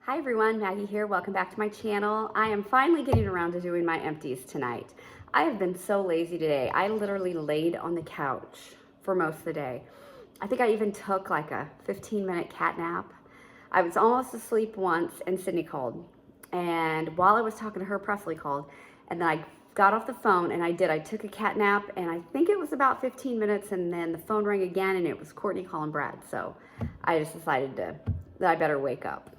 Hi everyone, Maggie here. Welcome back to my channel. I am finally getting around to doing my empties tonight. I have been so lazy today. I literally laid on the couch for most of the day. I think I even took like a 15-minute cat nap. I was almost asleep once and Sydney called. And while I was talking to her, Presley called. And then I got off the phone and I took a cat nap and I think it was about 15 minutes and then the phone rang again and it was Courtney calling Brad. So I just decided that I better wake up.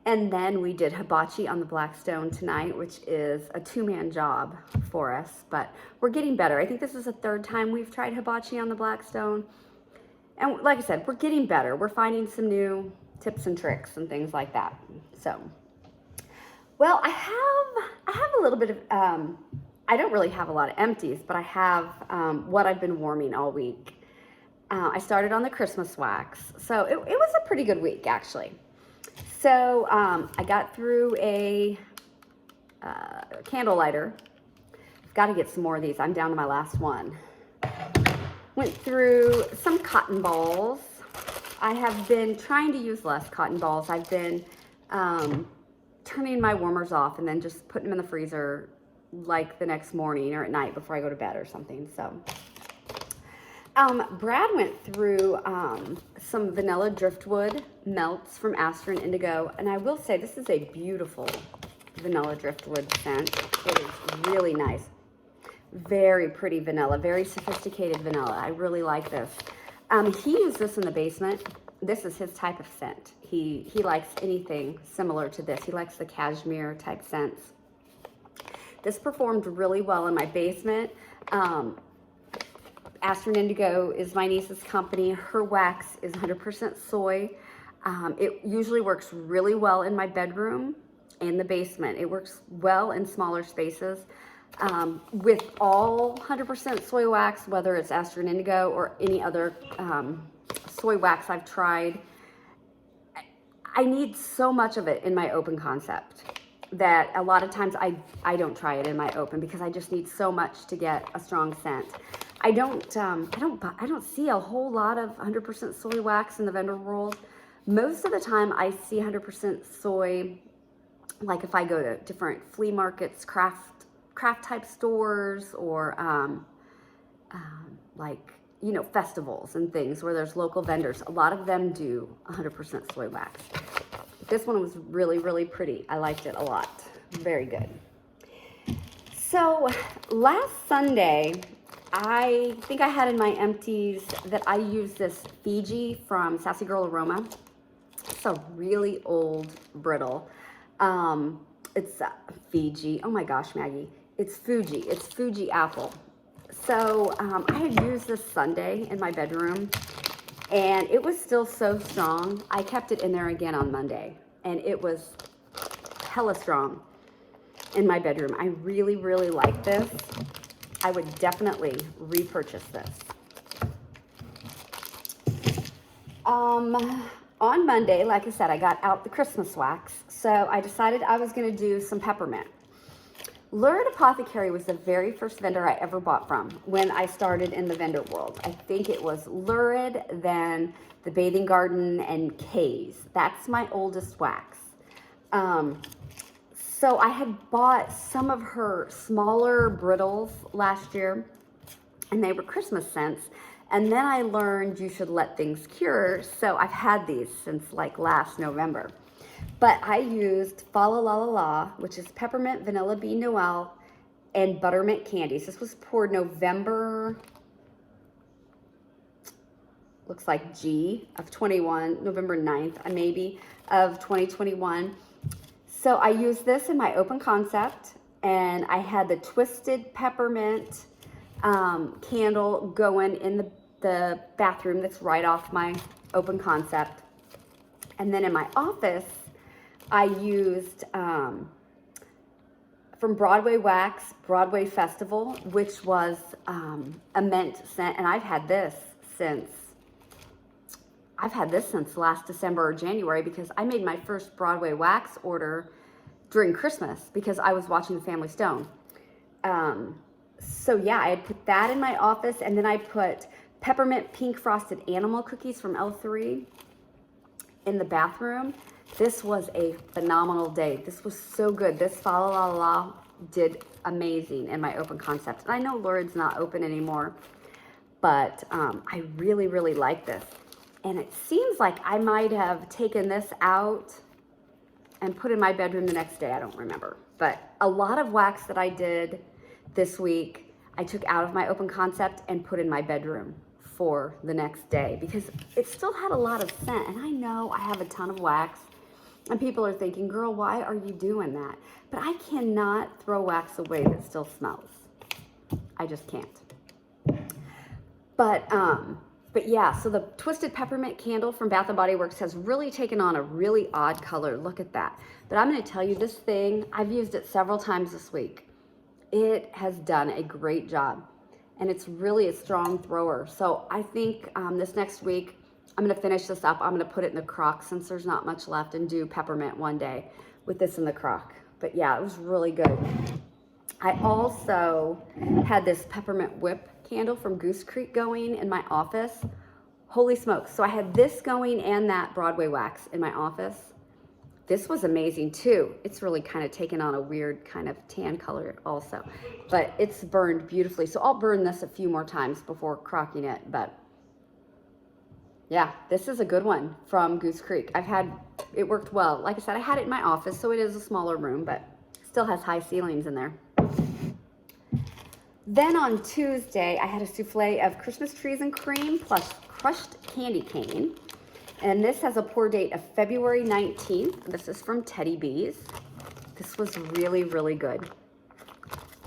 And then we did hibachi on the Blackstone tonight, which is a two-man job for us, but we're getting better. I think this is the third time we've tried hibachi on the Blackstone. And like I said, we're getting better. We're finding some new tips and tricks and things like that. So, well, I have a little bit of, I don't really have a lot of empties, but I have what I've been warming all week. I started on the Christmas wax. So it was a pretty good week, actually. So I got through a candle lighter. I've got to get some more of these. I'm down to my last one. Went through some cotton balls. I have been trying to use less cotton balls. I've been turning my warmers off and then just putting them in the freezer like the next morning or at night before I go to bed or something. So Brad went through some vanilla driftwood melts from Aster and Indigo, and I will say this is a beautiful vanilla driftwood scent. It is really nice. Very pretty vanilla, very sophisticated vanilla. I really like this. He used this in the basement. This is his type of scent. He likes anything similar to this. He likes the cashmere type scents. This performed really well in my basement. Aster and Indigo is my niece's company. Her wax is 100% soy. It usually works really well in my bedroom and the basement. It works well in smaller spaces. With all 100% soy wax, whether it's Aster and Indigo or any other soy wax I've tried, I need so much of it in my open concept that a lot of times I don't try it in my open because I just need so much to get a strong scent. I don't see a whole lot of 100% soy wax in the vendor world. Most of the time I see 100% soy, like if I go to different flea markets, craft type stores, or like, you know, festivals and things where there's local vendors. A lot of them do 100% soy wax. This one was really, really pretty. I liked it a lot. Very good. So last Sunday, I think I had in my empties that I used this Fiji from Sassy Girl Aroma. It's a really old brittle. It's Fiji. Oh my gosh, Maggie. It's Fuji. It's Fuji apple. So I had used this Sunday in my bedroom and it was still so strong. I kept it in there again on Monday and it was hella strong in my bedroom. I really, really like this. I would definitely repurchase this. On Monday, like I said, I got out the Christmas wax, so I decided I was going to do some peppermint. Lurid Apothecary was the very first vendor I ever bought from when I started in the vendor world. I think it was Lurid, then the Bathing Garden, and Kay's. That's my oldest wax. So I had bought some of her smaller brittles last year, and they were Christmas scents. And then I learned you should let things cure, so I've had these since like last November. But I used Fa La La La La, which is peppermint, vanilla bean noel, and buttermint candies. This was poured November, looks like G of 21, November 9th, maybe, of 2021. So I used this in my open concept, and I had the twisted peppermint candle going in the bathroom that's right off my open concept. And then in my office, I used from Broadway Wax, Broadway Festival, which was a mint scent, and I've had this since last December or January because I made my first Broadway Wax order during Christmas because I was watching The Family Stone. So yeah, I had put that in my office, and then I put peppermint pink frosted animal cookies from L3 in the bathroom. This was a phenomenal day. This was so good. This Fa La La La did amazing in my open concept. And I know Lurid's not open anymore, but I really, really like this. And it seems like I might have taken this out and put in my bedroom the next day. I don't remember. But a lot of wax that I did this week, I took out of my open concept and put in my bedroom for the next day because it still had a lot of scent. And I know I have a ton of wax and people are thinking, girl, why are you doing that? But I cannot throw wax away that still smells. I just can't. But yeah, so the Twisted Peppermint candle from Bath & Body Works has really taken on a really odd color. Look at that. But I'm going to tell you, this thing, I've used it several times this week. It has done a great job. And it's really a strong thrower. So I think this next week, I'm going to finish this up. I'm going to put it in the crock since there's not much left and do peppermint one day with this in the crock. But yeah, it was really good. I also had this peppermint whip candle from Goose Creek going in my office. Holy smokes. So I had this going and that Broadway wax in my office. This was amazing too. It's really kind of taken on a weird kind of tan color also, but it's burned beautifully. So I'll burn this a few more times before crocking it. But yeah, this is a good one from Goose Creek. It worked well. Like I said, I had it in my office, so it is a smaller room, but still has high ceilings in there. Then on Tuesday, I had a souffle of Christmas trees and cream plus crushed candy cane. And this has a pour date of February 19th. This is from Teddy Bees. This was really, really good.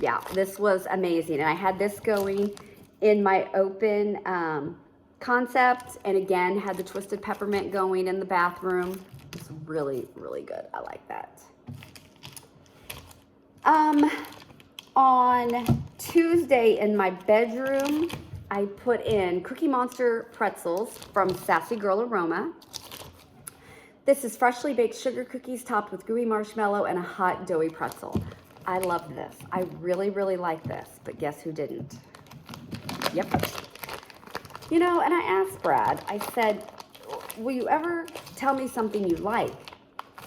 Yeah, this was amazing. And I had this going in my open concept. And again, had the Twisted Peppermint going in the bathroom. It's really, really good. I like that. On Tuesday in my bedroom, I put in Cookie Monster pretzels from Sassy Girl Aroma. This is freshly baked sugar cookies topped with gooey marshmallow and a hot doughy pretzel. I love this. I really, really like this, but guess who didn't? Yep. You know, and I asked Brad, I said, will you ever tell me something you like?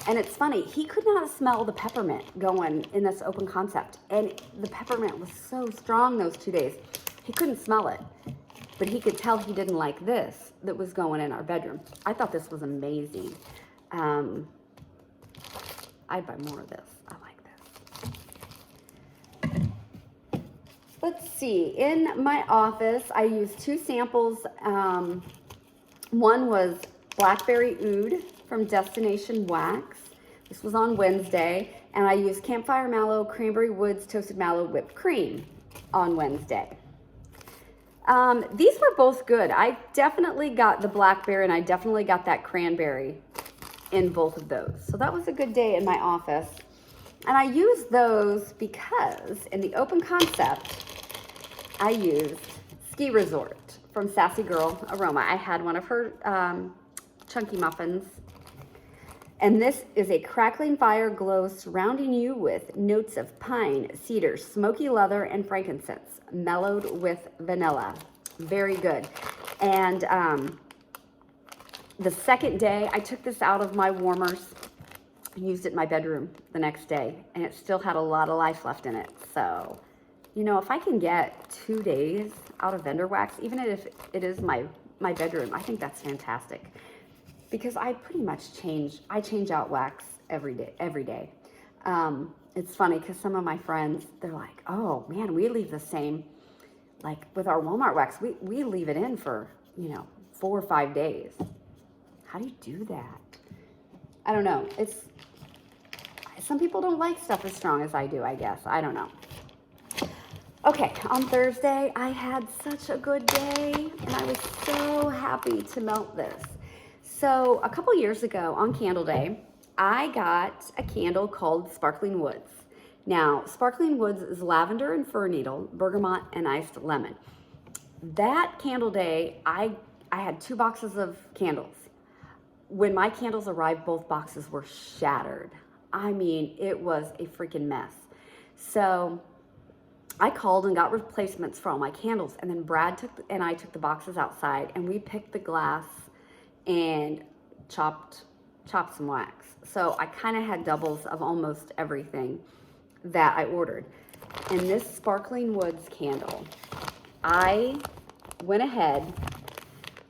And it's funny, he could not smell the peppermint going in this open concept. And the peppermint was so strong those 2 days. He couldn't smell it, but he could tell he didn't like this that was going in our bedroom. I thought this was amazing. I'd buy more of this. I like this. Let's see, in my office, I used 2 samples. One was Blackberry Oud from Destination Wax. This was on Wednesday, and I used Campfire Mallow, Cranberry Woods, Toasted Mallow Whipped Cream on Wednesday. These were both good. I definitely got the blackberry and I definitely got that cranberry in both of those. So that was a good day in my office. And I used those because in the open concept, I used Ski Resort from Sassy Girl Aroma. I had one of her chunky muffins. And this is a crackling fire glow surrounding you with notes of pine, cedar, smoky leather, and frankincense, mellowed with vanilla. Very good. And the second day, I took this out of my warmers, used it in my bedroom the next day, and it still had a lot of life left in it. So, you know, if I can get 2 days out of vendor wax, even if it is my bedroom, I think that's fantastic. Because I pretty much change out wax every day. It's funny because some of my friends, they're like, oh man, we leave the same, like with our Walmart wax, we leave it in for, 4 or 5 days. How do you do that? I don't know. Some people don't like stuff as strong as I do, I guess. I don't know. Okay, on Thursday, I had such a good day and I was so happy to melt this. So a couple years ago on Candle Day, I got a candle called Sparkling Woods. Now, Sparkling Woods is lavender and fir needle, bergamot, and iced lemon. That candle day, I had 2 boxes of candles. When my candles arrived, both boxes were shattered. I mean, it was a freaking mess. So I called and got replacements for all my candles. And then Brad and I took the boxes outside and we picked the glass and chopped chop some wax. So I kind of had doubles of almost everything that I ordered. And this Sparkling Woods candle, I went ahead,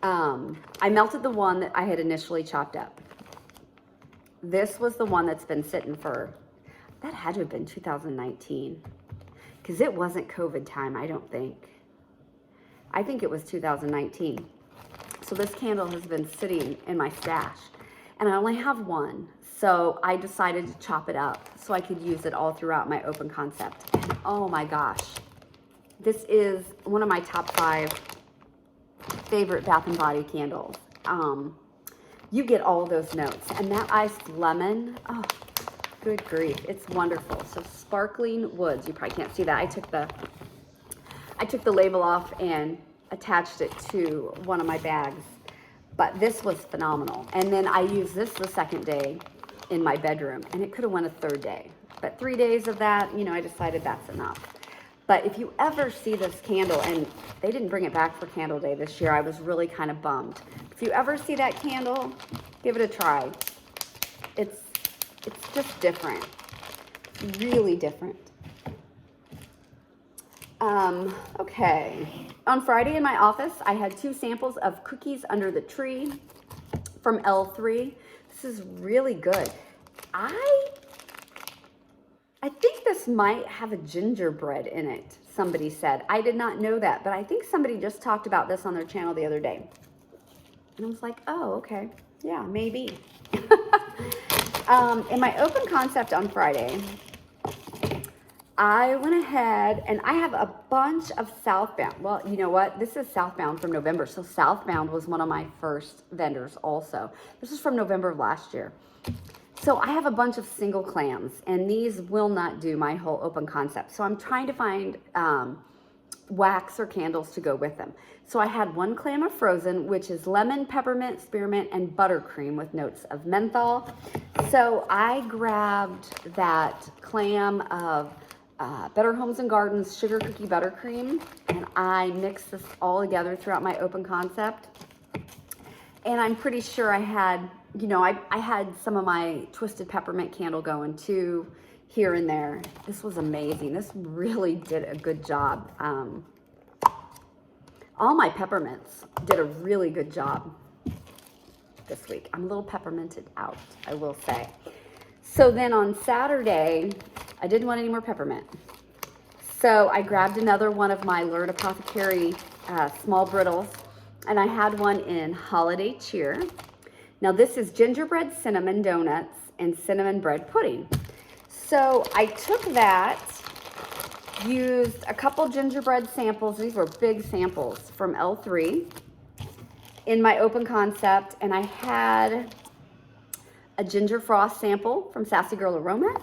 I melted the one that I had initially chopped up. This was the one that's been sitting for, that had to have been 2019, because it wasn't COVID time, I don't think. I think it was 2019. So this candle has been sitting in my stash, and I only have one. So I decided to chop it up so I could use it all throughout my open concept. And oh my gosh, this is one of my top 5 favorite Bath and Body candles. You get all those notes, and that iced lemon, oh, good grief, it's wonderful. So Sparkling Woods, you probably can't see that. I took the label off and attached it to one of my bags, but this was phenomenal. And then I used this the second day in my bedroom, and it could have went a third day, but 3 days of that, you know, I decided that's enough. But if you ever see this candle, and they didn't bring it back for Candle Day this year, I was really kind of bummed. If you ever see that candle, give it a try. It's just different, really different. Okay. On Friday in my office, I had 2 samples of Cookies Under the Tree from L3. This is really good. I think this might have a gingerbread in it, somebody said. I did not know that, but I think somebody just talked about this on their channel the other day. And I was like, oh, okay. Yeah, maybe. In my open concept on Friday, I went ahead and I have a bunch of Southbound. Well, you know what? This is Southbound from November. So Southbound was one of my first vendors also. This is from November of last year. So I have a bunch of single clams, and these will not do my whole open concept. So I'm trying to find wax or candles to go with them. So I had 1 clam of frozen, which is lemon, peppermint, spearmint, and buttercream with notes of menthol. So I grabbed that clam of Better Homes and Gardens Sugar Cookie Buttercream, and I mixed this all together throughout my open concept. And I'm pretty sure I had, you know, I had some of my Twisted Peppermint candle going too, here and there. This was amazing. This really did a good job. All my peppermints did a really good job this week. I'm a little pepperminted out, I will say. So then on Saturday, I didn't want any more peppermint. So I grabbed another one of my Lurid Apothecary small brittles, and I had one in Holiday Cheer. Now this is gingerbread cinnamon donuts and cinnamon bread pudding. So I took that, used a couple gingerbread samples. These were big samples from L3 in my open concept, and I had a ginger frost sample from Sassy Girl Aroma,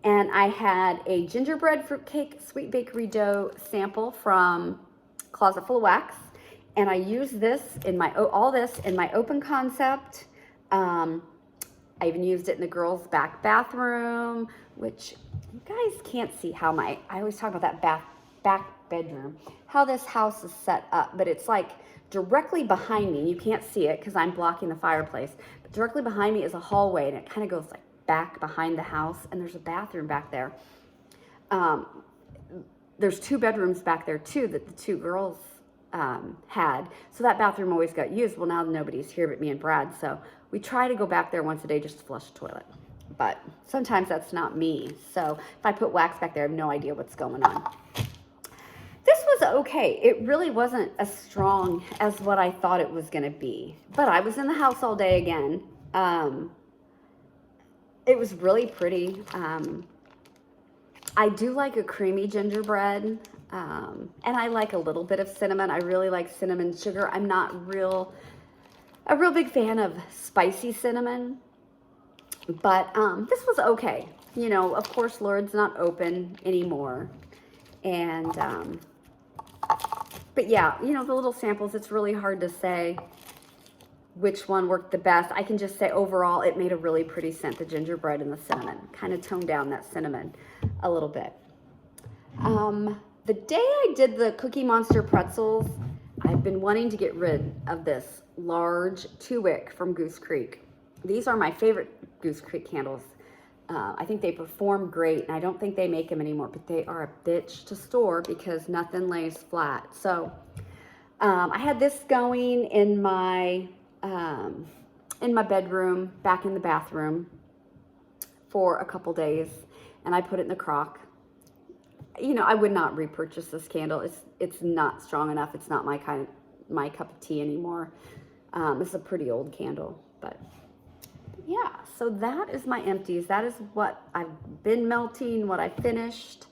and I had a gingerbread fruitcake sweet bakery dough sample from Closet Full of Wax, and I used this in my all this in my open concept. I even used it in the girls' back bathroom, which you guys can't see how I always talk about that back bedroom, how this house is set up, but it's like directly behind me. You can't see it because I'm blocking the fireplace, but directly behind me is a hallway, and it kind of goes like back behind the house, and there's a bathroom back there. There's 2 bedrooms back there too that the 2 girls had, so that bathroom always got used. Well, now nobody's here but me and Brad, so we try to go back there once a day just to flush the toilet, but sometimes that's not me. So if I put wax back there, I have no idea what's going on. This was okay. It really wasn't as strong as what I thought it was going to be, but I was in the house all day again. It was really pretty. I do like a creamy gingerbread, and I like a little bit of cinnamon. I really like cinnamon sugar. I'm not a real big fan of spicy cinnamon, but this was okay. You know, of course, Lurid's not open anymore, and but yeah, you know, the little samples, it's really hard to say which one worked the best. I can just say overall it made a really pretty scent, the gingerbread and the cinnamon. Kind of toned down that cinnamon a little bit. The day I did the Cookie Monster pretzels, I've been wanting to get rid of this large 2-wick from Goose Creek. These are my favorite Goose Creek candles. I think they perform great, and I don't think they make them anymore, but they are a bitch to store because nothing lays flat. So I had this going in my bedroom, back in the bathroom for a couple days, and I put it in the crock. You know, I would not repurchase this candle. It's not strong enough. It's not my cup of tea anymore. It's a pretty old candle, but yeah. So that is my empties. That is what I've been melting, what I finished.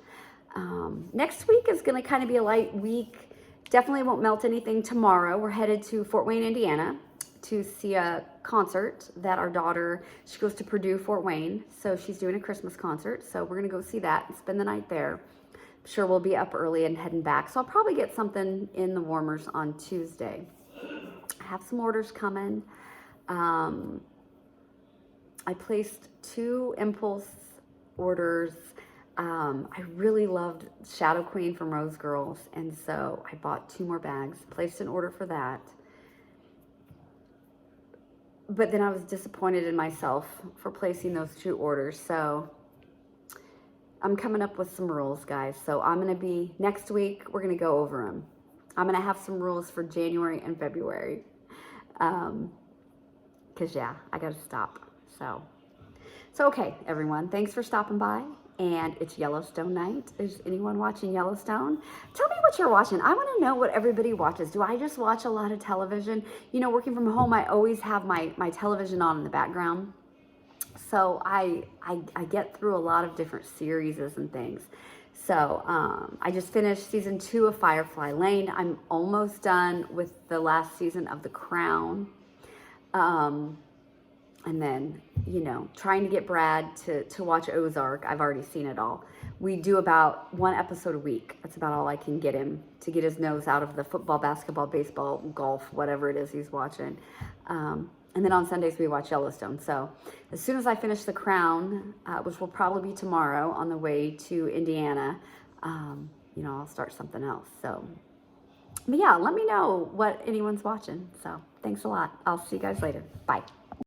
Next week is going to kind of be a light week. Definitely won't melt anything tomorrow. We're headed to Fort Wayne, Indiana to see a concert that our daughter, she goes to Purdue, Fort Wayne. So she's doing a Christmas concert. So we're going to go see that and spend the night there. I'm sure we'll be up early and heading back. So I'll probably get something in the warmers on Tuesday. I have some orders coming. I placed 2 impulse orders. I really loved Shadow Queen from Rose Girls, and so I bought 2 more bags, placed an order for that. But then I was disappointed in myself for placing those 2 orders, so I'm coming up with some rules, guys. So I'm going to be, next week, we're going to go over them. I'm going to have some rules for January and February. Because, yeah, I got to stop. So okay, everyone. Thanks for stopping by. And it's Yellowstone night. Is anyone watching Yellowstone? Tell me what you're watching. I want to know what everybody watches. Do I just watch a lot of television? You know, working from home, I always have my television on in the background. So I get through a lot of different series and things. So I just finished season 2 of Firefly Lane. I'm almost done with the last season of The Crown. And then, you know, trying to get Brad to watch Ozark. I've already seen it all. We do about 1 episode a week. That's about all I can get him to get his nose out of the football, basketball, baseball, golf, whatever it is he's watching. And then on Sundays, we watch Yellowstone. So as soon as I finish The Crown, which will probably be tomorrow on the way to Indiana, you know, I'll start something else. So, but yeah, let me know what anyone's watching. So thanks a lot. I'll see you guys later. Bye.